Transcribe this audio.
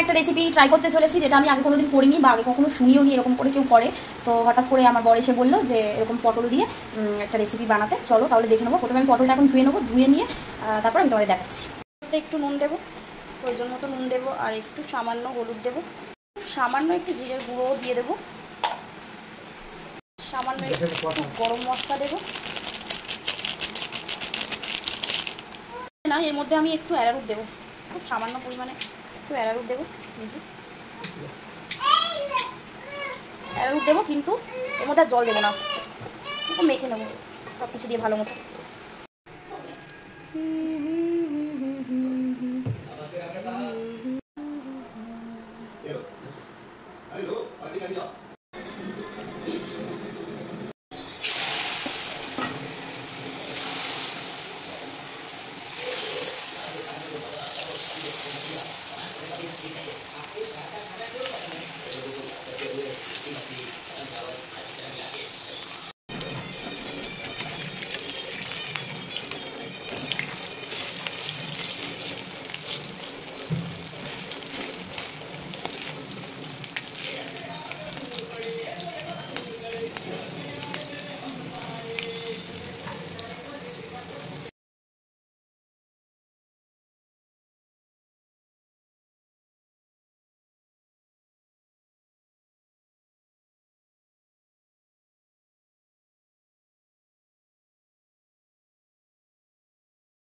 একটা recipe try করতে চলেছি, যেটা আমি আগে কোনোদিন করিনি বা আগে কখনো শুনিও নি এরকম করে কেউ করে। তো হঠাৎ করে আমার বর এসে বললো যে এরকম পটল দিয়ে একটা রেসিপি বানাতে, চলো তাহলে দেখে নেবো। প্রথমে আমি পটলটা এখন ধুয়ে নেবো, ধুয়ে নিয়ে তারপর আমি তোমাদের দেখাচ্ছি। একটু নুন দেবো, প্রয়োজন মতো নুন দেবো, আর একটু সামান্য হলুদ দেবো, সামান্য একটু জিরের গুঁড়োও দিয়ে দেবো, সামান্য একটু গরম মশলা দেবো না, এর মধ্যে আমি একটু অ্যারারুট দেবো, খুব সামান্য পরিমাণে একটু অ্যারারুট দেবো, অ্যারারুট দেবো, কিন্তু এর মধ্যে আর জল দেবো না, একটু মেখে নেবো সব কিছু দিয়ে ভালো মতো।